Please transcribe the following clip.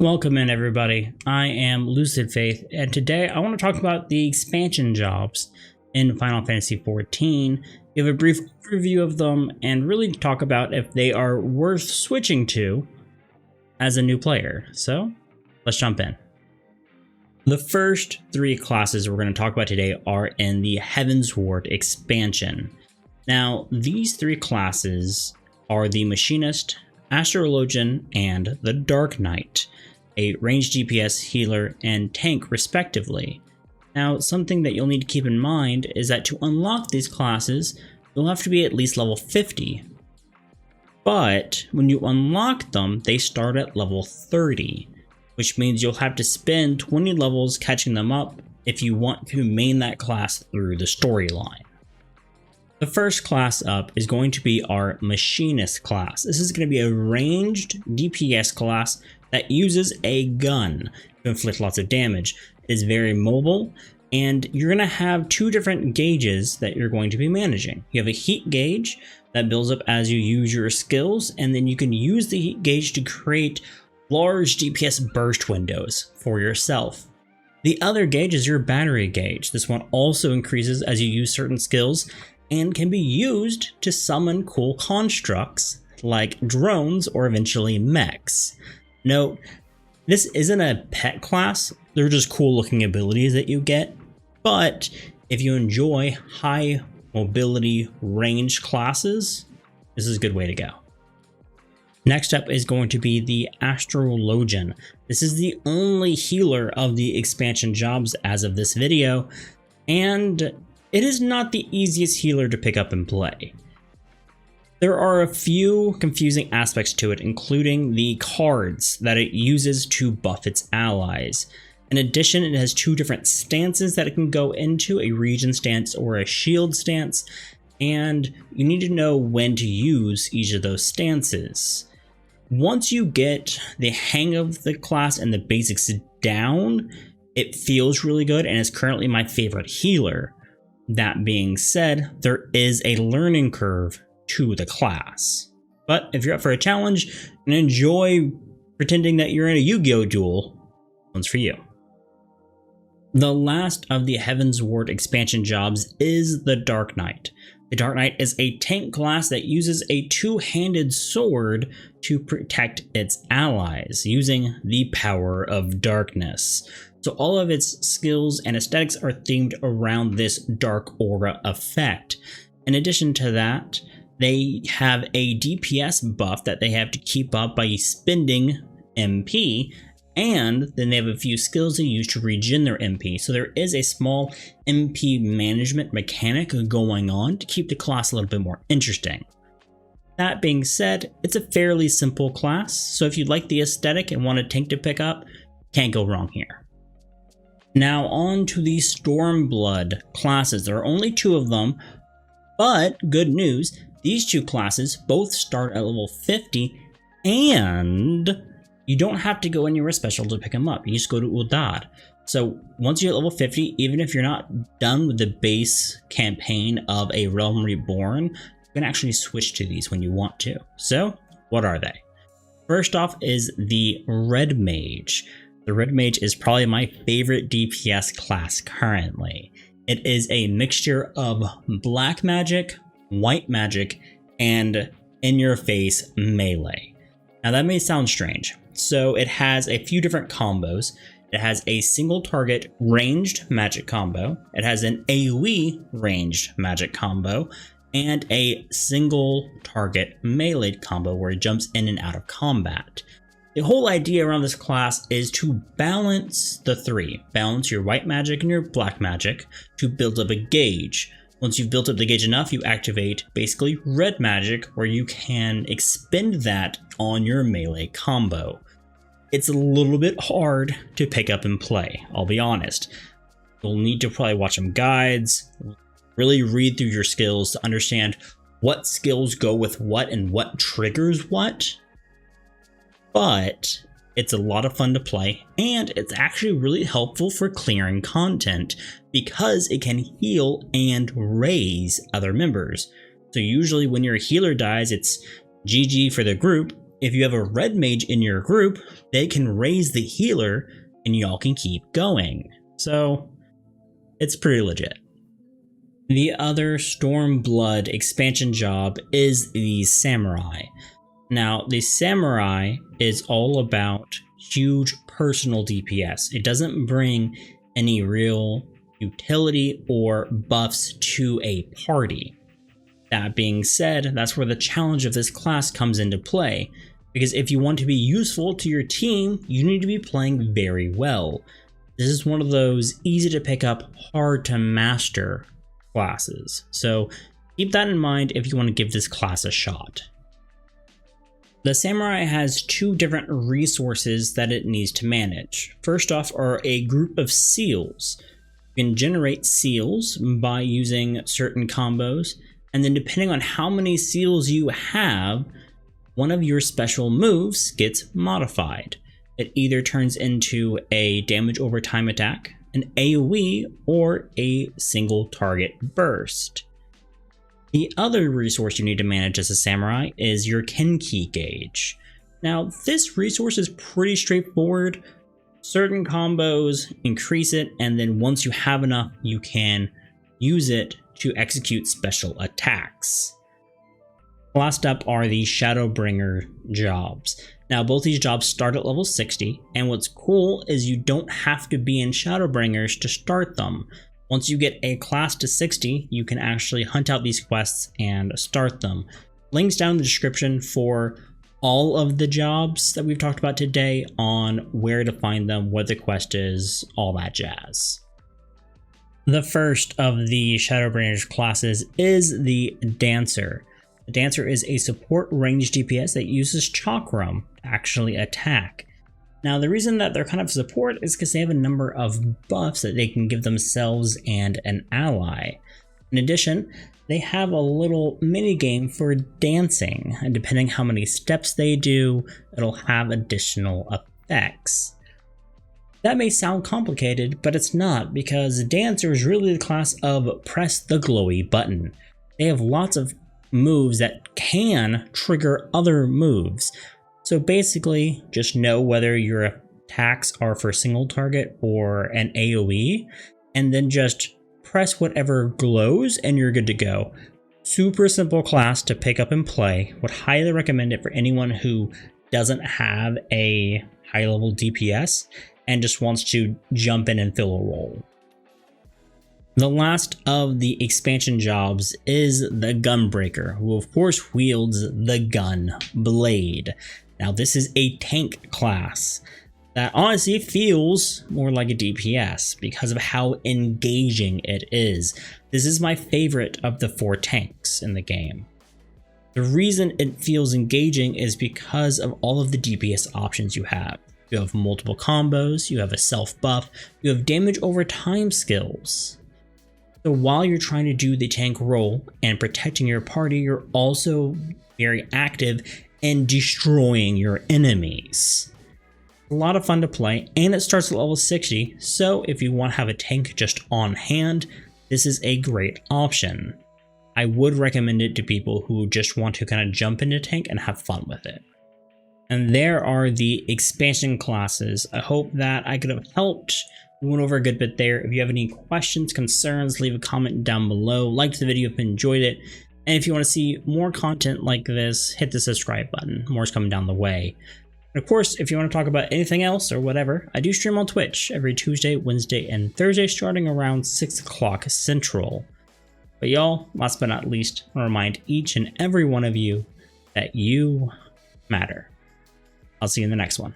Welcome in, everybody. I am Lucid Faith, and today I want to talk about the expansion jobs in Final Fantasy XIV, give a brief overview of them, and really talk about if they are worth switching to as a new player. So, let's jump in. The first three classes we're going to talk about today are in the Heavensward Expansion. Now, these three classes are the Machinist, Astrologian, and the Dark Knight, a ranged DPS, healer, and tank respectively. Now, something that you'll need to keep in mind is that to unlock these classes, you'll have to be at least level 50. But when you unlock them, they start at level 30, which means you'll have to spend 20 levels catching them up if you want to main that class through the storyline. The first class up is going to be our Machinist class. This is going to be a ranged DPS class that uses a gun to inflict lots of damage. It is very mobile, and you're going to have two different gauges that you're going to be managing. You have a heat gauge that builds up as you use your skills, and then you can use the heat gauge to create large DPS burst windows for yourself. The other gauge is your battery gauge. This one also increases as you use certain skills and can be used to summon cool constructs like drones or eventually mechs. Note, this isn't a pet class, they're just cool looking abilities that you get, but if you enjoy high mobility range classes, this is a good way to go. Next up is going to be the Astrologian. This is the only healer of the expansion jobs as of this video, and it is not the easiest healer to pick up and play. There are a few confusing aspects to it, including the cards that it uses to buff its allies. In addition, it has two different stances that it can go into, a region stance or a shield stance, and you need to know when to use each of those stances. Once you get the hang of the class and the basics down, it feels really good and is currently my favorite healer. That being said, there is a learning curve to the class. But if you're up for a challenge and enjoy pretending that you're in a Yu-Gi-Oh duel, this one's for you. The last of the Heavensward Expansion jobs is the Dark Knight. The Dark Knight is a tank class that uses a two-handed sword to protect its allies using the power of darkness. So all of its skills and aesthetics are themed around this dark aura effect. In addition to that, they have a DPS buff that they have to keep up by spending MP, and then they have a few skills they use to regen their MP. So there is a small MP management mechanic going on to keep the class a little bit more interesting. That being said, it's a fairly simple class, so if you like the aesthetic and want a tank to pick up, can't go wrong here. Now on to the Stormblood classes. There are only two of them, but good news, these two classes both start at level 50, and you don't have to go anywhere special to pick them up. You just go to Uldad. So once you're at level 50, even if you're not done with the base campaign of A Realm Reborn, you can actually switch to these when you want to. So what are they? First off is the Red Mage. The Red Mage is probably my favorite DPS class currently. It is a mixture of black magic, white magic, and in-your-face melee. Now that may sound strange. So it has a few different combos. It has a single target ranged magic combo. It has an AoE ranged magic combo, and a single target melee combo where it jumps in and out of combat. The whole idea around this class is to balance the three. Balance your white magic and your black magic to build up a gauge. Once you've built up the gauge enough, you activate basically red magic where you can expend that on your melee combo. It's a little bit hard to pick up and play, I'll be honest. You'll need to probably watch some guides, really read through your skills to understand what skills go with what and what triggers what. But it's a lot of fun to play, and it's actually really helpful for clearing content because it can heal and raise other members. So usually when your healer dies, it's GG for the group, if you have a red mage in your group, they can raise the healer and y'all can keep going. So it's pretty legit. The other Stormblood expansion job is the Samurai. Now, the Samurai is all about huge personal DPS. It doesn't bring any real utility or buffs to a party. That being said, that's where the challenge of this class comes into play, because if you want to be useful to your team, you need to be playing very well. This is one of those easy to pick up, hard to master classes, so keep that in mind if you want to give this class a shot. The Samurai has two different resources that it needs to manage. First off are a group of seals. You can generate seals by using certain combos, and then depending on how many seals you have, one of your special moves gets modified. It either turns into a damage over time attack, an AoE, or a single target burst. The other resource you need to manage as a Samurai is your Kenki gauge. Now, this resource is pretty straightforward. Certain combos increase it, and then once you have enough, you can use it to execute special attacks. Last up are the Shadowbringer jobs. Now, both these jobs start at level 60, and what's cool is you don't have to be in Shadowbringers to start them. Once you get a class to 60, you can actually hunt out these quests and start them. Links down in the description for all of the jobs that we've talked about today on where to find them, what the quest is, all that jazz. The first of the Shadowbringers classes is the Dancer. The Dancer is a support range DPS that uses Chakram to actually attack. Now, the reason that they're kind of support is because they have a number of buffs that they can give themselves and an ally. In addition, they have a little mini game for dancing, and depending how many steps they do, it'll have additional effects. That may sound complicated, but it's not, because Dancer is really the class of press the glowy button. They have lots of moves that can trigger other moves. So basically, just know whether your attacks are for single target or an AoE, and then just press whatever glows and you're good to go. Super simple class to pick up and play. Would highly recommend it for anyone who doesn't have a high level DPS and just wants to jump in and fill a role. The last of the expansion jobs is the Gunbreaker, who of course wields the gun blade. Now, this is a tank class that honestly feels more like a DPS because of how engaging it is. This is my favorite of the 4 tanks in the game. The reason it feels engaging is because of all of the DPS options you have. You have multiple combos, you have a self buff, you have damage over time skills. So while you're trying to do the tank role and protecting your party, you're also very active and destroying your enemies. A lot of fun to play, and it starts at level 60, so if you want to have a tank just on hand, this is a great option. I would recommend it to people who just want to kind of jump into tank and have fun with it. And there are the expansion classes. I hope that I could have helped. We went over a good bit there. If you have any questions, concerns, leave a comment down below. Like the video if you enjoyed it. And if you want to see more content like this, hit the subscribe button. More's coming down the way. And of course, if you want to talk about anything else or whatever, I do stream on Twitch every Tuesday, Wednesday, and Thursday starting around 6 o'clock Central. But y'all, last but not least, I remind each and every one of you that you matter. I'll see you in the next one.